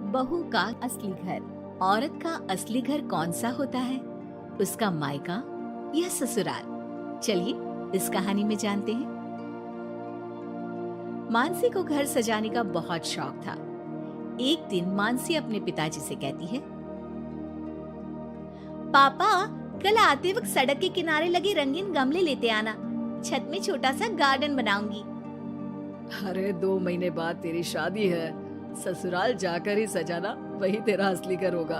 बहू का असली घर। औरत का असली घर कौन सा होता है? उसका मायका या ससुराल? चलिए इस कहानी में जानते हैं। मानसी को घर सजाने का बहुत शौक था। एक दिन मानसी अपने पिताजी से कहती है, पापा, कल आते वक्त सड़क के किनारे लगे रंगीन गमले लेते आना। छत में छोटा सा गार्डन बनाऊंगी। अरे 2 महीने बाद तेरी शादी है, ससुराल जाकर ही सजाना, वही तेरा असली घर होगा।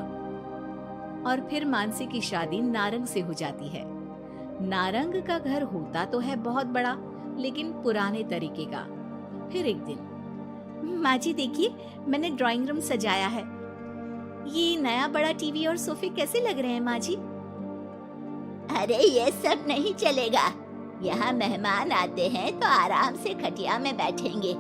और फिर मानसी की शादी नारंग से हो जाती है। नारंग का घर होता तो है बहुत बड़ा, लेकिन पुराने तरीके का। फिर एक दिन, माँ जी देखिए, मैंने ड्राइंग रूम सजाया है। ये नया बड़ा टीवी और सोफे कैसे लग रहे हैं माँ जी? अरे ये सब नहीं चलेगा। यहाँ मेहमान आते हैं तो आराम से खटिया में बैठेंगे,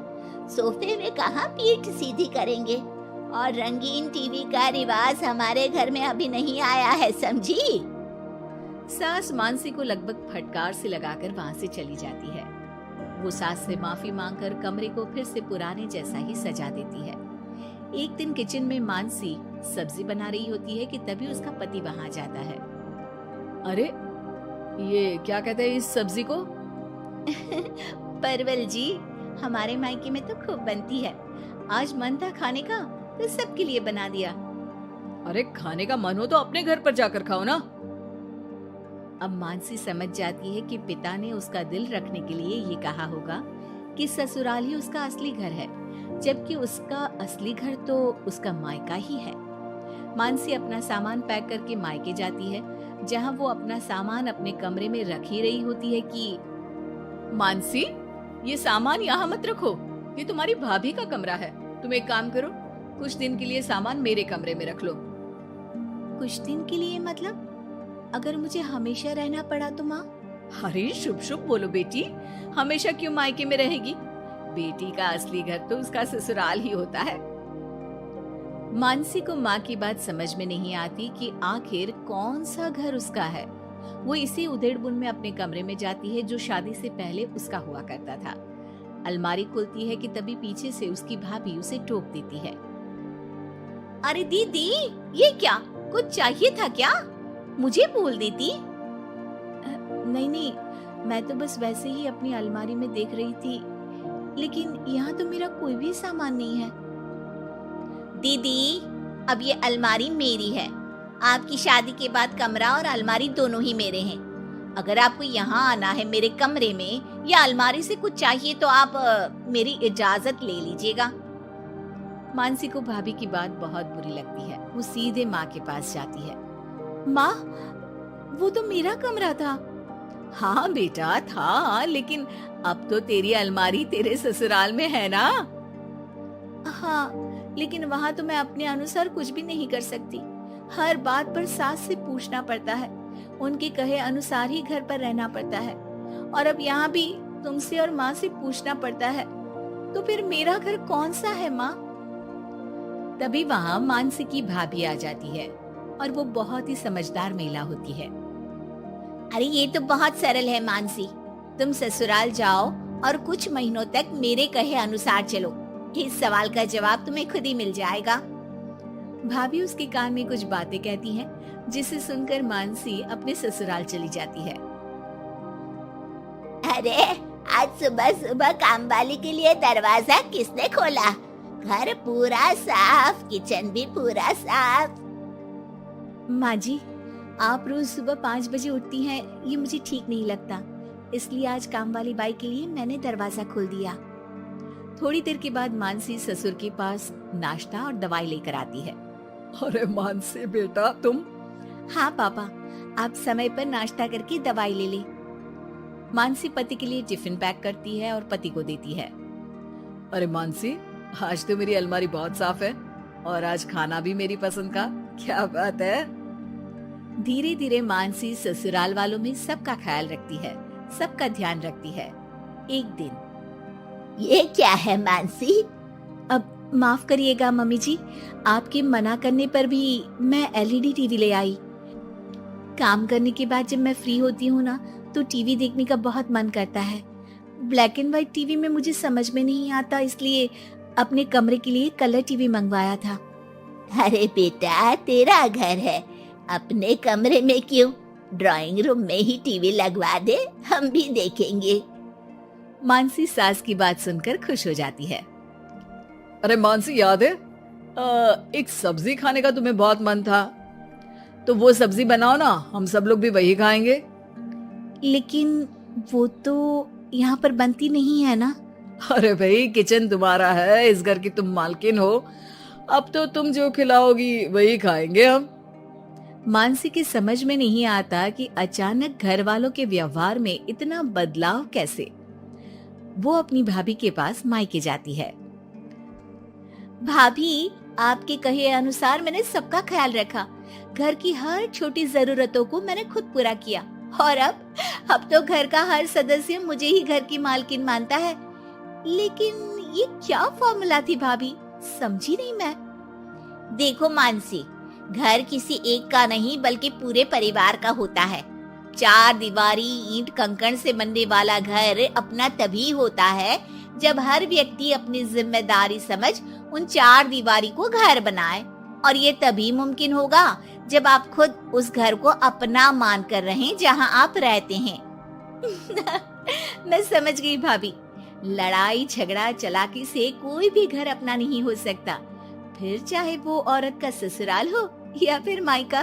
सोफे में कहाँ पीठ सीधी करेंगे। और रंगीन टीवी का रिवाज हमारे घर में अभी नहीं आया है, समझी? सास मानसी को लगभग फटकार से लगाकर वहां से चली जाती है। वो सास से माफी मांगकर कमरे को फिर से पुराने जैसा ही सजा देती है। एक दिन किचन में मानसी सब्जी बना रही होती है कि तभी उसका पति वहां जाता है। अरे ये क्या कहते हैं इस सब्जी को? परवल जी, हमारे मायके में तो खूब बनती है। आज मन था खाने का तो सबके लिए बना दिया। अरे खाने का मन हो तो अपने घर पर जाकर खाओ ना। अब मानसी समझ जाती है कि पिता ने उसका दिल रखने के लिए ये कहा होगा कि ससुराल ही उसका असली घर है, जबकि उसका असली घर तो उसका मायका ही है। मानसी अपना सामान पैक करके मायके जाती है, जहां वो अपना सामान अपने कमरे में रख ही रही होती है कि मानसी, ये सामान यहाँ मत रखो, ये तुम्हारी भाभी का कमरा है। तुम एक काम करो, कुछ दिन के लिए सामान मेरे कमरे में रख लो। कुछ दिन के लिए मतलब? अगर मुझे हमेशा रहना पड़ा तो माँ? अरे शुभ शुभ बोलो बेटी, हमेशा क्यों मायके में रहेगी? बेटी का असली घर तो उसका ससुराल ही होता है। मानसी को माँ की बात समझ में नहीं आती कि आखिर कौन सा घर उसका है। वो इसी उधेड़-बुन में अपने कमरे में जाती है जो शादी से पहले उसका हुआ करता था। अलमारी खुलती है कि तभी पीछे से उसकी भाभी उसे टोक देती है। अरे दीदी, ये क्या? कुछ चाहिए था क्या? मुझे बोल देती। नहीं नहीं, मैं तो बस वैसे ही अपनी अलमारी में देख रही थी, लेकिन यहाँ तो मेरा कोई भी सामान नहीं है। दीदी, अब ये अलमारी मेरी है। आपकी शादी के बाद कमरा और अलमारी दोनों ही मेरे हैं। अगर आपको यहाँ आना है मेरे कमरे में या अलमारी से कुछ चाहिए तो आप मेरी इजाजत ले लीजिएगा। मानसी को भाभी की बात बहुत बुरी लगती है। वो सीधे माँ के पास जाती है। माँ, वो तो मेरा कमरा था। हाँ बेटा था, लेकिन अब तो तेरी अलमारी तेरे ससुराल में है ना। हाँ, लेकिन वहाँ तो मैं अपने अनुसार कुछ भी नहीं कर सकती। हर बात पर सास से पूछना पड़ता है, उनके कहे अनुसार ही घर पर रहना पड़ता है। और अब यहाँ भी तुमसे और माँ से पूछना पड़ता है, तो फिर मेरा घर कौन सा है माँ? तभी वहाँ मानसी की भाभी आ जाती है और वो बहुत ही समझदार महिला होती है। अरे ये तो बहुत सरल है मानसी, तुम ससुराल जाओ और कुछ महीनों तक मेरे कहे अनुसार चलो। इस सवाल का जवाब तुम्हें खुद ही मिल जाएगा। भाभी उसके कान में कुछ बातें कहती हैं, जिसे सुनकर मानसी अपने ससुराल चली जाती है। अरे आज सुबह सुबह काम वाली के लिए दरवाजा किसने खोला? घर पूरा साफ, किचन भी पूरा साफ। माँ जी, आप रोज सुबह 5 बजे उठती हैं, ये मुझे ठीक नहीं लगता, इसलिए आज काम वाली बाई के लिए मैंने दरवाजा खोल दिया। थोड़ी देर के बाद मानसी ससुर के पास नाश्ता और दवाई लेकर आती है। अरे मानसी बेटा तुम? हाँ पापा, आप समय पर नाश्ता करके दवाई ले ले। मानसी पति के लिए टिफिन पैक करती है और पति को देती है। अरे मानसी, आज तो मेरी अलमारी बहुत साफ है और आज खाना भी मेरी पसंद का। क्या बात है। धीरे धीरे मानसी ससुराल वालों में सबका ख्याल रखती है, सबका ध्यान रखती है। एक दिन, ये क्या है मानसी? अब माफ करिएगा मम्मी जी, आपके मना करने पर भी मैं एलईडी टीवी ले आई। काम करने के बाद जब मैं फ्री होती हूँ ना, तो टीवी देखने का बहुत मन करता है। ब्लैक एंड व्हाइट टीवी में मुझे समझ में नहीं आता, इसलिए अपने कमरे के लिए कलर टीवी मंगवाया था। अरे बेटा, तेरा घर है, अपने कमरे में क्यों? ड्राइंग रूम में ही टीवी लगवा दे, हम भी देखेंगे। मानसी सास की बात सुनकर खुश हो जाती है। अरे मानसी, याद है एक सब्जी खाने का तुम्हें बहुत मन था, तो वो सब्जी बनाओ ना, हम सब लोग भी वही खाएंगे। लेकिन वो तो यहाँ पर बनती नहीं है ना। अरे भाई, किचन तुम्हारा है, इस घर की तुम मालकिन हो, अब तो तुम जो खिलाओगी वही खाएंगे हम। मानसी की समझ में नहीं आता कि अचानक घर वालों के व्यवहार में इतना बदलाव कैसे। वो अपनी भाभी के पास मायके जाती है। भाभी, आपके कहे अनुसार मैंने सबका ख्याल रखा, घर की हर छोटी जरूरतों को मैंने खुद पूरा किया, और अब तो घर का हर सदस्य मुझे ही घर की मालकिन मानता है। लेकिन ये क्या फॉर्मूला थी भाभी, समझी नहीं मैं। देखो मानसी, घर किसी एक का नहीं बल्कि पूरे परिवार का होता है। 4 दीवारी ईंट कंकड़ से बनने वाला घर अपना तभी होता है जब हर व्यक्ति अपनी जिम्मेदारी समझ उन 4 दीवारी को घर बनाए, और ये तभी मुमकिन होगा जब आप खुद उस घर को अपना मान कर रहें जहां आप रहते हैं। मैं समझ गई भाभी, लड़ाई झगड़ा चालाकी से कोई भी घर अपना नहीं हो सकता, फिर चाहे वो औरत का ससुराल हो या फिर मायका।